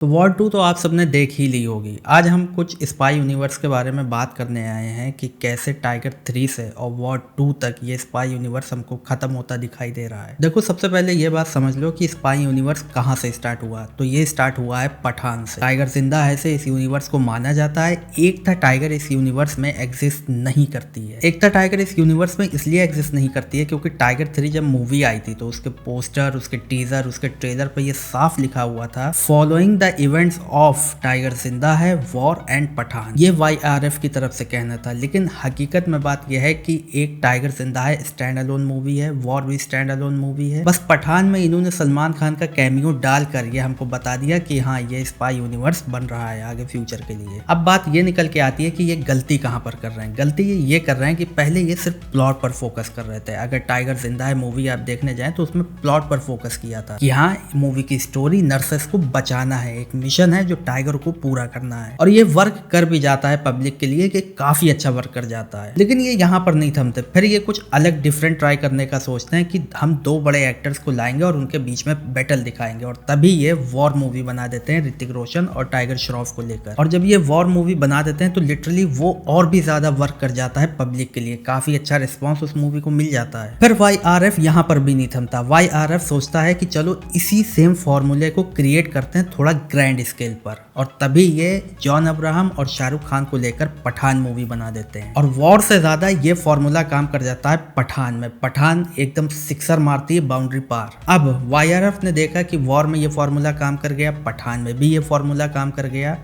तो वॉर 2 तो आप सबने देख ही ली होगी। आज हम कुछ स्पाई यूनिवर्स के बारे में बात करने आए हैं कि कैसे टाइगर 3 से और वॉर 2 तक ये स्पाई यूनिवर्स हमको खत्म होता दिखाई दे रहा है। देखो, सबसे पहले ये बात समझ लो कि स्पाई यूनिवर्स कहाँ से स्टार्ट हुआ। तो ये स्टार्ट हुआ है पठान से। टाइगर जिंदा है से इस यूनिवर्स को माना जाता है। एक था टाइगर इस यूनिवर्स में एग्जिस्ट नहीं करती है। एक था टाइगर इस यूनिवर्स में इसलिए एग्जिस्ट नहीं करती है क्योंकि टाइगर 3 जब मूवी आई थी तो उसके पोस्टर, उसके टीजर, उसके ट्रेलर पे ये साफ लिखा हुआ था, following the events of tiger जिंदा है, वॉर एंड पठान। ये वाईआरएफ की तरफ से कहना था, लेकिन हकीकत में बात यह है कि एक टाइगर जिंदा है स्टैंड अलोन मूवी है, वॉर भी स्टैंड अलोन मूवी है। बस पठान में इन्होंने सलमान खान का कैमियो डालकर ये हमको बता दिया कि हाँ, ये स्पाई यूनिवर्स बन रहा है आगे फ्यूचर के लिए। अब बात ये निकल के आती है कि ये गलती कहाँ पर कर रहे हैं। गलती ये कर रहे हैं कि पहले ये सिर्फ प्लॉट पर फोकस कर रहे थे। अगर टाइगर जिंदा है मूवी आप देखने जाएं तो उसमें प्लॉट पर फोकस किया था कि हाँ, मूवी की स्टोरी नर्सेस को बचाना है, एक मिशन है जो टाइगर को पूरा करना है। और ये वर्क कर भी जाता है पब्लिक के लिए कि काफी अच्छा वर्क कर जाता है। लेकिन ये यहाँ पर नहीं थमते, फिर ये कुछ अलग डिफरेंट ट्राई करने का सोचते हैं कि हम दो बड़े एक्टर्स को लाएंगे और उनके बीच में बैटल दिखाएंगे, और तभी ये वॉर मूवी बना देते हैं ऋतिक रोशन और टाइगर श्रॉफ को लेकर। और जब ये वॉर मूवी बना देते हैं तो लिटरली वो और भी ज्यादा वर्क कर जाता है पब्लिक के लिए। काफी अच्छा रिस्पॉन्स उस मूवी को मिल जाता है। फिर वाईआरएफ यहाँ पर भी नहीं थमता। वाईआरएफ सोचता है कि चलो इसी सेम फॉर्मूले को क्रिएट करते हैं थोड़ा ग्रैंड स्केल पर, और तभी ये जॉन अब्राहम और शाहरुख खान को लेकर पठान मूवी बना देते हैं। और वॉर से ज्यादा ये फॉर्मूला काम कर जाता है पठान में। पठान एकदम सिक्सर मारती है बाउंड्री पार। अब वाईआरएफ ने देखा कि वॉर में ये फॉर्मूला काम कर गया, पठान में भी ये फॉर्मूला काम कर गया।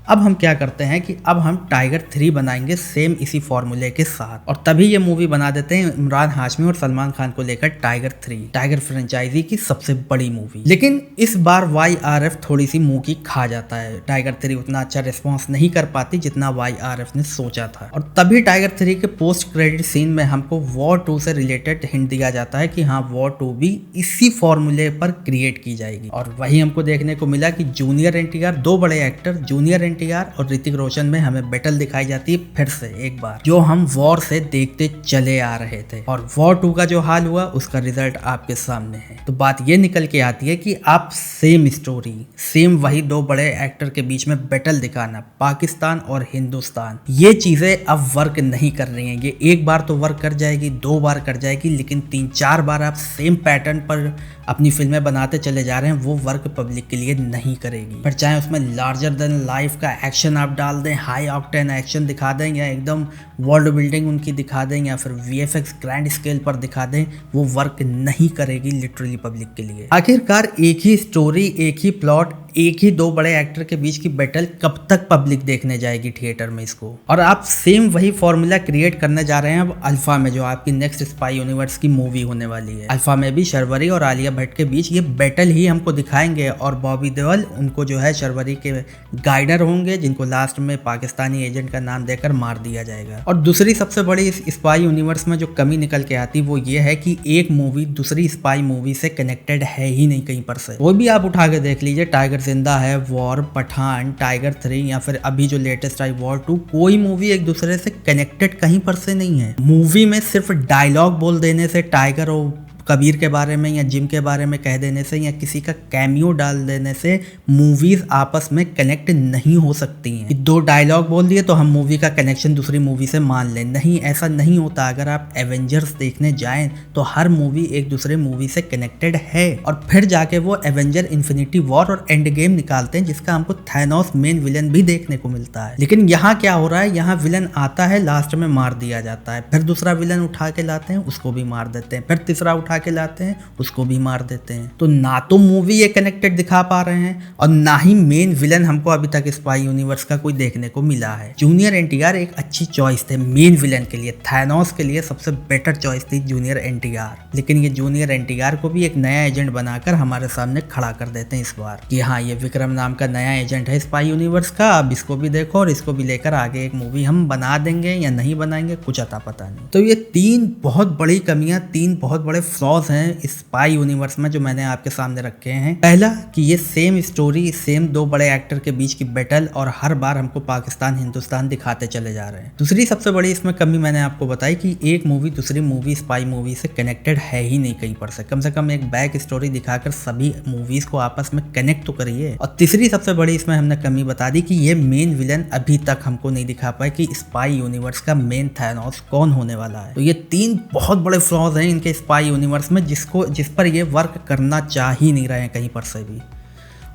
अब हम क्या करते हैं कि अब हम टाइगर 3 बनाएंगे सेम इसी फॉर्मूले के साथ, और तभी ये मूवी बना देते हैं इमरान हाशमी और सलमान खान को लेकर टाइगर 3, टाइगर फ्रेंचाइजी की सबसे बड़ी मूवी। लेकिन इस बार वाईआरएफ थोड़ी सी मुंह की खा जाता है। टाइगर 3 उतना अच्छा रिस्पॉन्स नहीं कर पाती जितना वाईआरएफ ने सोचा था, और तभी टाइगर 3 के पोस्ट क्रेडिट सीन में हमको वॉर 2 से रिलेटेड हिंट दिया जाता है कि हाँ, वॉर 2 भी इसी फॉर्मूले पर क्रिएट की जाएगी। और वही हमको देखने को मिला कि जूनियर एनटीआर, दो बड़े एक्टर जूनियर एनटीआर और ऋतिक रोशन में हमें बैटल दिखाई जाती है फिर से एक बार, जो हम वॉर से देखते चले आ रहे थे। और वॉर 2 का जो हाल हुआ उसका रिजल्ट आपके सामने है। तो बात ये निकल के आती है कि आप सेम स्टोरी, सेम वही दो बड़े एक्टर के बीच में बैटल दिखाना, पाकिस्तान और हिंदुस्तान, ये चीजें अब वर्क नहीं कर रही हैं। ये एक बार तो वर्क कर जाएगी, दो बार कर जाएगी, लेकिन 3-4 बार आप सेम पैटर्न पर अपनी फिल्में बनाते चले जा रहे हैं, वो वर्क पब्लिक के लिए नहीं करेगी। फिर चाहे उसमें लार्जर देन लाइफ का एक्शन आप डाल दें, हाई ऑक्टेन एक्शन दिखा दें, या एकदम वर्ल्ड बिल्डिंग उनकी दिखा दें, या फिर वीएफएक्स ग्रैंड स्केल पर दिखा दें, वो वर्क नहीं करेगी लिटरली पब्लिक के लिए। आखिरकार एक ही स्टोरी, एक ही प्लॉट, एक ही दो बड़े एक्टर के बीच की बैटल कब तक पब्लिक देखने जाएगी थिएटर में इसको। और आप सेम वही फॉर्मूला क्रिएट करने जा रहे हैं अब अल्फा में, जो आपकी नेक्स्ट स्पाई यूनिवर्स की मूवी होने वाली है। अल्फा में भी शर्वरी और आलिया भट्ट के बीच ये बैटल ही हमको दिखाएंगे, और बॉबी देओल उनको जो है शर्वरी के गाइडर होंगे, जिनको लास्ट में पाकिस्तानी एजेंट का नाम देकर मार दिया जाएगा। और दूसरी सबसे बड़ी इस स्पाई यूनिवर्स में जो कमी निकल के आती वो ये है कि एक मूवी दूसरी स्पाई मूवी से कनेक्टेड है ही नहीं कहीं पर से। वो भी आप उठा के देख लीजिए, टाइगर जिंदा है, वॉर, पठान, टाइगर 3, या फिर अभी जो लेटेस्ट आई वॉर 2, कोई मूवी एक दूसरे से कनेक्टेड कहीं पर से नहीं है। मूवी में सिर्फ डायलॉग बोल देने से, टाइगर और कबीर के बारे में या जिम के बारे में कह देने से, या किसी का कैमियो डाल देने से मूवीज आपस में कनेक्ट नहीं हो सकती हैं। दो डायलॉग बोल दिए तो हम मूवी का कनेक्शन दूसरी मूवी से मान लें, नहीं, ऐसा नहीं होता। अगर आप एवेंजर्स देखने जाएं तो हर मूवी एक दूसरे मूवी से कनेक्टेड है, और फिर जाके वो एवेंजर इन्फिनिटी वॉर और एंड गेम निकालते हैं, जिसका हमको थैनोस मेन विलन भी देखने को मिलता है। लेकिन यहाँ क्या हो रहा है, यहाँ विलन आता है, लास्ट में मार दिया जाता है, फिर दूसरा विलन उठा के लाते हैं, उसको भी मार देते हैं, फिर तीसरा उठा के लाते हैं, उसको भी मार देते हैं। तो ना तो मूवी ये कनेक्टेड दिखा पा रहे हैं, और ना ही मेन विलन हमको अभी तक स्पाई यूनिवर्स का कोई देखने को मिला है। जूनियर एनटीआर एक अच्छी चॉइस थे मेन विलन के लिए, थैनोस के लिए सबसे बेटर चॉइस थी जूनियर एनटीआर। लेकिन ये जूनियर एनटीआर को भी एक नया एजेंट बनाकर हमारे सामने खड़ा कर देते हैं इस बार कि हाँ, ये विक्रम नाम का नया एजेंट है स्पाई यूनिवर्स का, अब इसको भी देखो, और इसको भी लेकर आगे एक मूवी हम बना देंगे या नहीं बनाएंगे, कुछ अता पता नहीं। तो ये तीन बहुत बड़ी कमियां, तीन बहुत बड़े फ्लॉ फ्लॉज हैं स्पाई यूनिवर्स में जो मैंने आपके सामने रखे हैं। पहला कि ये सेम स्टोरी, सेम दो बड़े एक्टर के बीच की बैटल और हर बार हमको पाकिस्तान हिंदुस्तान दिखाते चले जा रहे हैं। दूसरी सबसे बड़ी इसमें कमी मैंने आपको बताई कि एक मूवी दूसरी मूवी स्पाई मूवी से कनेक्टेड है ही नहीं कहीं पर से कम एक बैक स्टोरी दिखाकर सभी मूवीज को आपस में कनेक्ट तो करिए। और तीसरी सबसे बड़ी इसमें हमने कमी बता दी कि ये मेन विलन अभी तक हमको नहीं दिखा पाए कि स्पाई यूनिवर्स का मेन थैनोस कौन होने वाला है। तो ये तीन बहुत बड़े फ्लॉज हैं इनके स्पाई यूनिवर्स में जिस पर ये वर्क करना चाह ही नहीं रहे हैं कहीं पर से भी।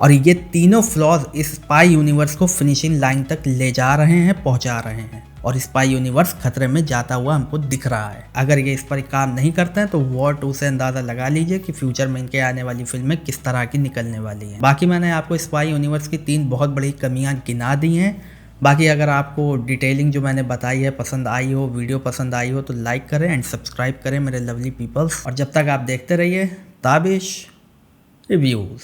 और ये तीनों फ्लॉज इस स्पाई यूनिवर्स को फिनिशिंग लाइन तक ले जा रहे हैं, पहुंचा रहे हैं और स्पाई यूनिवर्स खतरे में जाता हुआ हमको दिख रहा है। अगर ये इस पर काम नहीं करते हैं तो वॉर 2 से अंदाजा लगा लीजिए कि फ्यूचर में इनके आने वाली फिल्में किस तरह की निकलने वाली हैं। बाकी मैंने आपको स्पाई यूनिवर्स की 3 बहुत बड़ी कमियां गिना दी हैं। बाकी अगर आपको डिटेलिंग जो मैंने बताई है पसंद आई हो, वीडियो पसंद आई हो तो लाइक करें एंड सब्सक्राइब करें मेरे लवली पीपल्स। और जब तक आप देखते रहिए ताबिश रिव्यूज़।